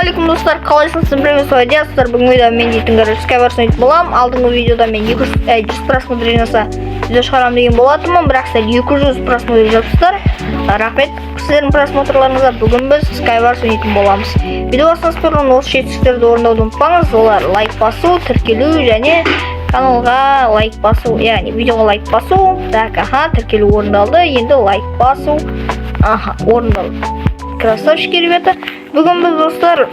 Ассалаумағалейкум достар, қалайсыңыз? Привет, достар. Бүгін видео мен дейтін Skywars ойнайтын боламын. Алдыңғы видеода мен 100 просмотренаса видео шығарамын деген болатынмын, бірақ сәл 200 просмотр жатсыздар. Рахмет сіздердің просмотрларыңызға. Бүгін біз Skywars ойнайтын боламыз. Видео басынан бұрын осы жетістіктерді орындауды ұмытпаңыз. Олар лайк басу, тіркелу және каналға лайк басу, яғни видеоға лайк басу. Так, тіркелу орындалды. Енді лайк басу. Орындалды. Красавчики, ребята. Бүгін біз достар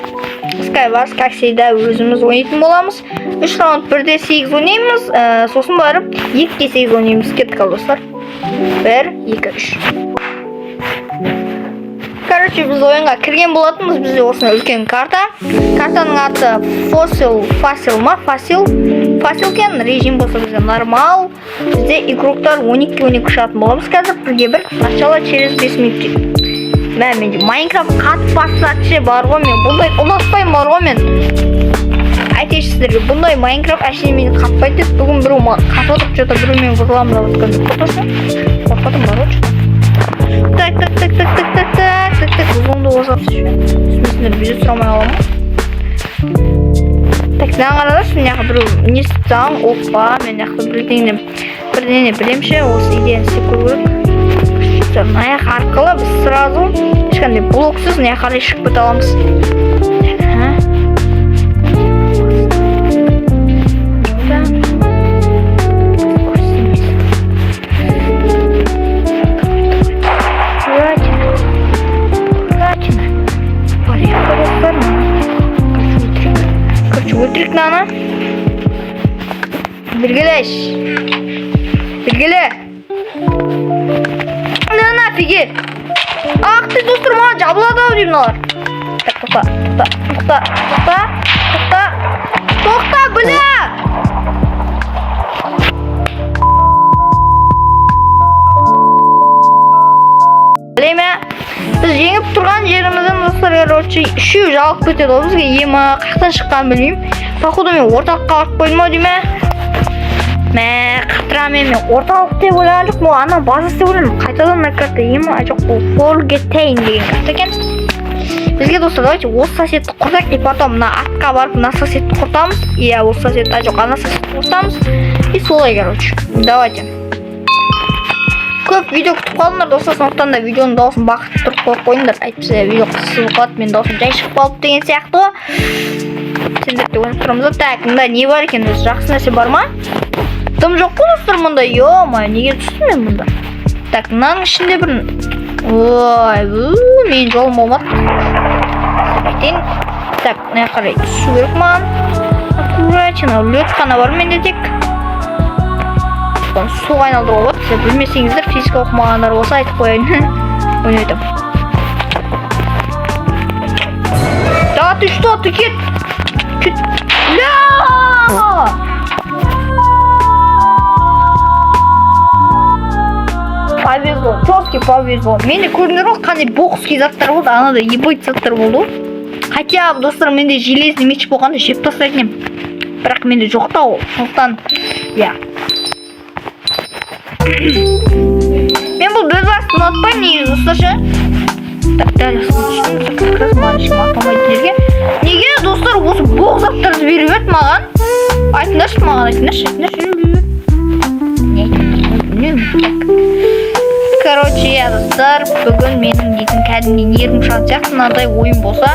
Skywars как всегда өзіміз ойнайтын боламыз. 3 раунд 1-8 ойнаймыз, сосын барып 2-8 ойнаймыз. Кеттік ал достар. 1, 2, 3. Короче, біз ойынға кірген болатынбыз. Бізде осындай үлкен карта. Картаның аты Фасил кен, режим болса бізде нормал. Бізде игроктар 12-12 ұшатын боламыз. Қазір 1-1, начало через 5 минут. Менде Майнкрафт қатып бастатшы бар ғой, мен бұндай ұнатпаймын бар ғой, мен айтайыншы сіздерге, бұндай Майнкрафт әшейін мені қатпайды. Бүгін біреу қатып отырып жота біреумен вызыламын да өткенде қорқасың, қорқатым бар ғой. Так, бұлыңды озатшы, үстімесінде бүйде сұрамай аламын. Так, маған қарадыршы, мен яқы біреу не істесаң, опа, мен яқты бірдеңе білемші, осы идеяны істеп көру керек. Аяқ арқылы біз сразу ешқандай блоксыз мына қарай шығып кете аламыз. Короче, өтірік наны. Белгілеш. Белгіле. Нафиги? Ах ты, достар, маған жабылады ау деймін олар. Так, тоқта, бля! Білеме, біз жеңіп тұрған жерімізден достар, короче, үшеу жалып кетеді ол бізге. Емі қақтан шыққан білмеймін. Походу мен орталыққа алып қойдым ау деймін. Қақтырамен мен орталық деп ойлаған жоқ, бұл ана базасы деп ойлаймын. Қайтадан на карта ема, жоқ, бұл Forgotten деген карта екен. Бізге достар, давайте осы соседті құртайық, и потом мына атқа барып мына соседті құртамыз. Иә, осы соседті, жоқ, ана соседті құртамыз. И солай, короче. Давайте. Көп видео күтіп қалдыңдар достар, сондықтан да видеоның дауысын бақытты тұрып қойып қойыңдар. Әйтпесе видео қысылып қалады, мен даусым жай шығып қалып деген сияқты ғой. Сендерді ойнап тұрамыз. Так, мында не бар екен, жақсы нәрсе бар ма? Дым жоқ қой достар мұнда, ё-май, неге түстім мен мұнда? Так, мынаның ішінде бір... Ой, мен жолым болмады. Айтайын. Так, мына қарай түсу керек маған. Аккуратно, лед қана бар менде тек. Суға айналдыруға болады. Сіздер білмесеңіздер, физика оқымағандар болса айтып қояйын. Ойнайтым. Да, ты что, ты кет? Ля! Повезло, четкий повезло. Менде көрдіңдер ғой, қандай бокский заттар болды, анада ебать заттар болды. Хотя достар, менде железный меч болғанда жеп тастайтын ем. Бірақ менде жоқ та ол. Сондықтан, я. Мен бұл дөзбасты ұнатпаймын негізі достаршы. Так, дәл асылын как раз маңышым атамайды жерге. Неге достар осы боқ заттарды беріп еді маған? Айтыңдаршы маған, айтыңдаршы. Короче, я достар, бүгін менің дейтін кәдімгі нервім шығатын сияқты, мынадай ойын болса.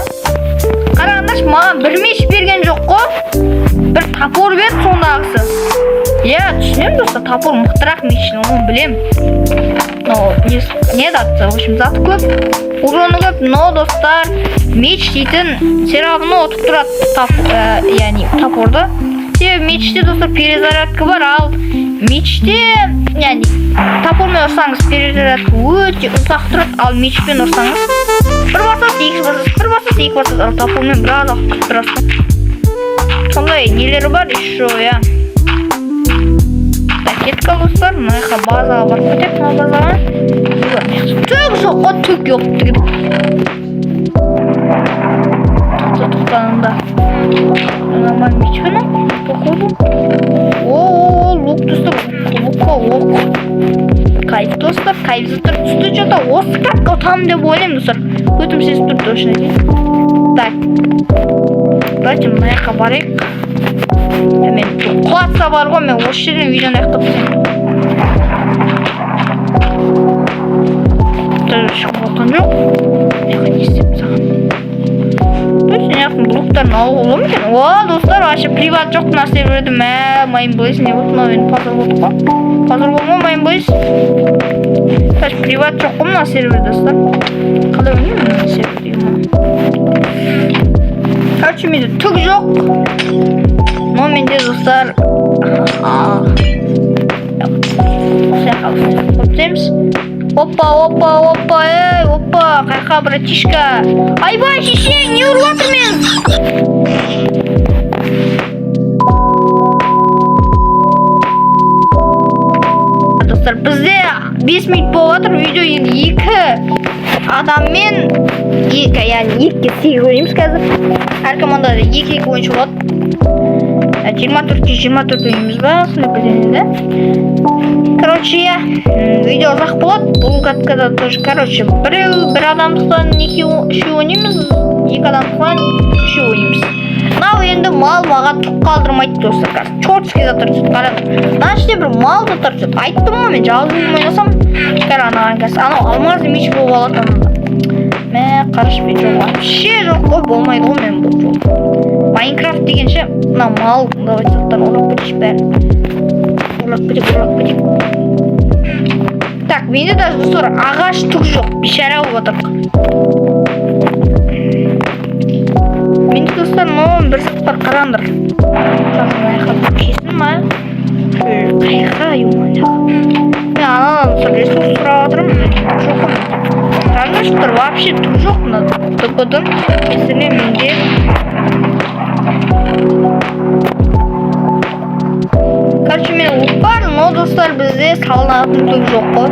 Қарағандаршы, маған бір меч берген жоқ қой. Бір топор берді сондағысы. Я түсінем достар, топор мықтырақ мечтен, оны білем. Не датса, в общем, заты көп, уроны көп, но достар, меч дейтін все равно отып тұрады, яғни топорды. Мечте достар перезарядка бар, ал мечте, яғни топормен ұрсаңыз перезарядка өте ұзақ тұрады, ал мечпен ұрсаңыз бір басасыз, екі басасыз, ал топормен біраз уақыт тұрасыз. Сондай нелері бар еще, я. Так, кеттік ал достар, мына базаға барып кетіп, мына базаға. Түк жоқ қой, түк жоқ түгіп. Тоқтанында. Нормально меч бені, походу. О, лук достар, лук. Кайф достар, кайф заттар түсті жота. Осы кратқа отам деп ойлаймын достар. Өтім сес тұрды өшін екен. Так. Давайте мына жаққа барайық. Мен құлатса бар ғой, мен осы жерден видеоны аяқтап тастайын. Шығып отқан жоқ. Не істеп саған? Точно яқтың блоктарын алуға болады ма екен? О, достар, вообще приват жоқ мына серверді. Майын бойыз, не болды? Мынау енді пазар болды ғой. Пазар болды ма, майын бойыз? Точно приват жоқ қой мына сервер, достар. Қалай ойнаймын мына серверді? Короче, менде түк жоқ. Но менде, достар, қоптаймыз. Опа, қайқа, братишка. Айбай, шешең, не ұрып жатыр мен? Достар, бізде 5 минут болып жатыр, видео енді 2 адаммен, яғни 2-8 ойнаймыз қазір. Әр командада 2-2 ойыншы болады. 24 ойнаймыз ба, сондай бірдеңе. Короче, видео ұзақ болады. Бұл каткада тоже, короче, бір адамдықтан 2 ойнаймыз, 2 адамдықтан 3 ойнаймыз. Мынау енді мал маған түк қалдырмайды, достар. Чортский заттар түсіп қарады. Мына іште бір мал заттар түсіп. Айттым ғой, мен жалғыз ойнасам, анаған қазір. Анау алмазды меч болып алады. Мә, қараш бет жоқ. Вообще жоқ қой, болмайды ғой мен бұл жол. Майнкрафт дегенше, мына мал, давай заттар орап кетейік бәрі. Орап кетейік. Так, менде даже достар ағаш түк жоқ. Бишара болып отырық. Менде достар, бір сәт бар, қараңдар. Кесін ма? Қайқа, юмаляға. Мен анадан ресурс сұрап отырмын. Қараңдаршылар, вообще түк жоқ мына топыдың. Мәселе менде. Короче, мен лук бар, но достар бізде салынатын түк жоқ қой.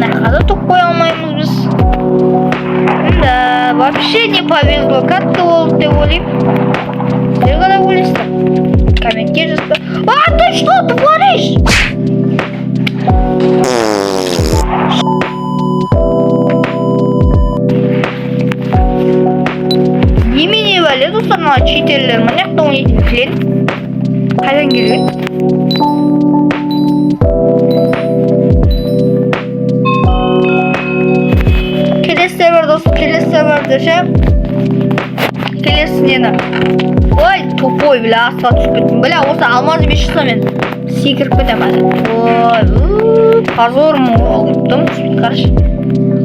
Нақада түк қоя алмаймыз біз. Да, вообще не повезло. Қатты болды деп ойлаймын. Сіздер қалай ойлайсыздар? Комментке жазыңдар. А, ты что творишь? Немене бәле, достар, мына читерлер мына жақта ойнайтын клен. Қайдан келген? Келесі сервер, достар, келесі серверді ше. Келесі нені? Ой, тупой, бля, асфальт түсіп кеттім. Бля, осы алмазы бес шықса мен секіріп кетем әлі. Ой, позор му олыптым. Қаршы.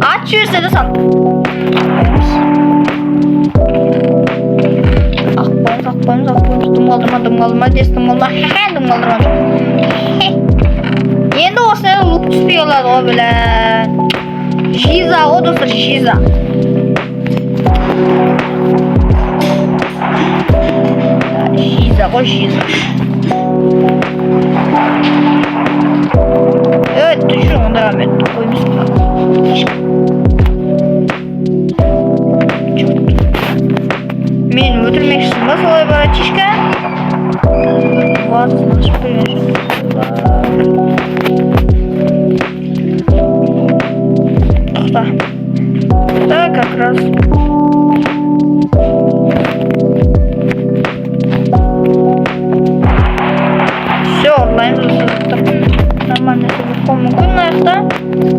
Ат жіберсе де сан. Ақпайымыз. Дым қалдырма. Енді осыны лук түспей олады ғой, бля. Жиза ғой, достар, жиза. Жиза. Ты что, да, мен қоймыз. Мен өлтірмекшісің ба солай братишка? Ладно, значит, привет. Тоқта. Да, как раз. Все, орлаймыз. Нормально себе мүмкін аяқта.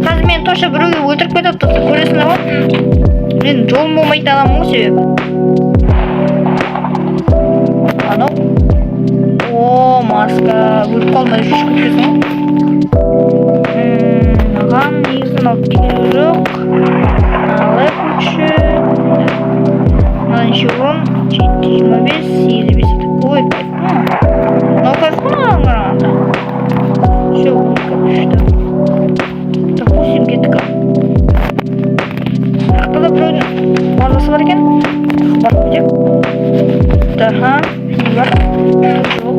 Қазір мен тоша біреуге өлтіріп кетіп тұрса көресіңдер ғой. Мен жолым болмайды адамым ғой себебі. Анау. О, маска. Өліп қалмай жүрші кеткесің ғой. Маған негізін алып келу жоқ. Алай күші. Мынаншы орын. 725, 805. Ой, кайф. Мынау кайф қой қарағанда. Все, күшті. Допустим, кеттік. Ақтада біреудің базасы бар екен. Барып кетек. Даха, не бар? Жоқ.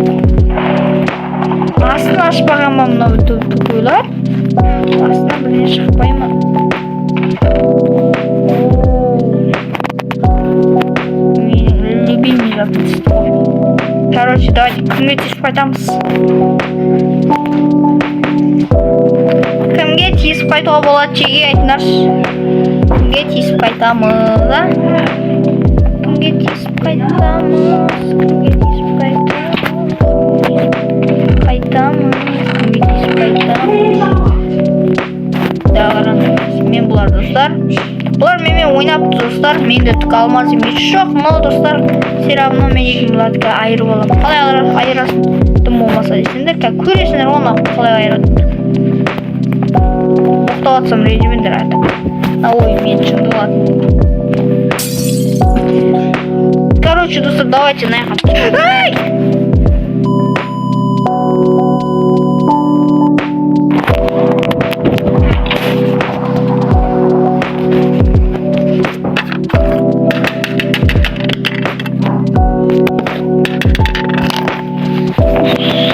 Астын ашпаған ба мынау тупойлар? Астына бірден шықпай ма? Менің любимый записты ғой. Короче, давайте кімге тиісіп қайтамыз. Кімге тиісіп қайтуға болады, чеге айтыңдаршы. Кімге тиісіп қайтамыз, а? Кімге тиісіп қайтамыз? Кімге тиісіп қайтамыз? Кімге тиісіп қайтамыз? Да, қараңыз, мен бұлар достар. Бұлар менімен ойнап достар. Менде түк алмаз емес жоқ. Но достар, серабымнан мен екеуміз бұлардікі айырып аламын. Қалай айырасың? Тым болмаса дейсіңдер. Көресіңдер оны қалай айыратын. Тоқтап атсам ренжімеңдер айтып. Ой, мен үшін болады. Короче, достар, давайте наехать. Ай!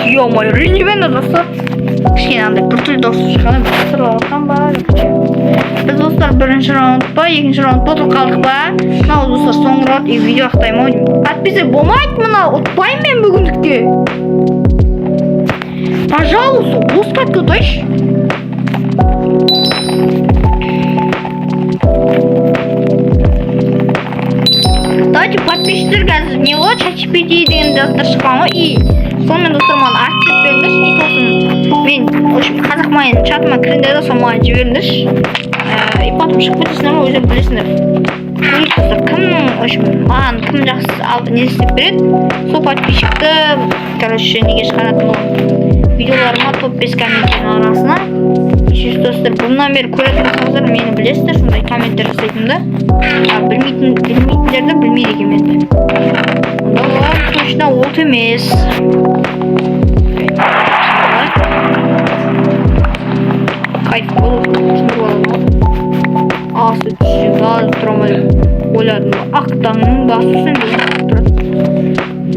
Ё-моё, ренжімеңдер достар. Кішкене андай біртүрлі дауыс шыққан, сырлаватқан ба? Біз достар бірінші раунд па, екінші раунд па қалдық па? Мынау достар соңғы раунд и видео ақтаймын ау деймін. Подписывай болмайды мына, ұтпаймын мен бүгіндікте. Пожалуйста, лускать ұтайшы. Давайте подписчиктерге қазір не болады, ChatGPT деген заттар шыққан ғой. И сонымен достар маған актив беріңдерші. И сосын мен қазақ майын чатыма кіріңдер де сол маған жіберіңдерші. И потом шығып кетесіңдер ма, өздерің білесіңдер. Достар, маған кім жақсы не істеп береді, сол подписчикті короче неге шығаратын боламын. Видеоларыма топ-5 комменттердің арасына. Достар, бұрыннан бері көретін болсаңыздар, мені білесіздер, сондай комменттер жасайтынымды. Білмейтіндерді білмейді екен менді. Онда олар точно от емес. Кайф болып түсіндіріп аламын. Асы түсіп алып тұрамайды. Ойладым, ақтаңның басысын деген тұрады.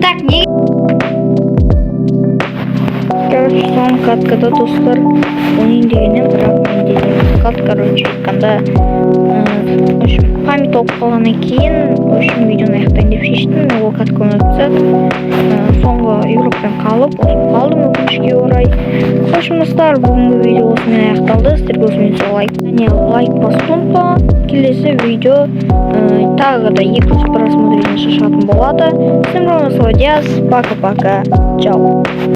Так, неге? Короче, соң каткада достар, оның дегеннен бірақ мен деген кат, короче, айтқанда память толып қалғаннан кейін видеоны аяқтайын деп шештім. Ол катка ұнатсақ, соңғы Европадан қалып, қалдым өкінішке орай. Достар, бүгінгі видео осымен аяқталды. Сіздерге осымен лайк басуды ұмытпа. Келесі видео тағы да 200 просмотрден шығатын болады. Всем ровно молодец. Пока-пока. Чао.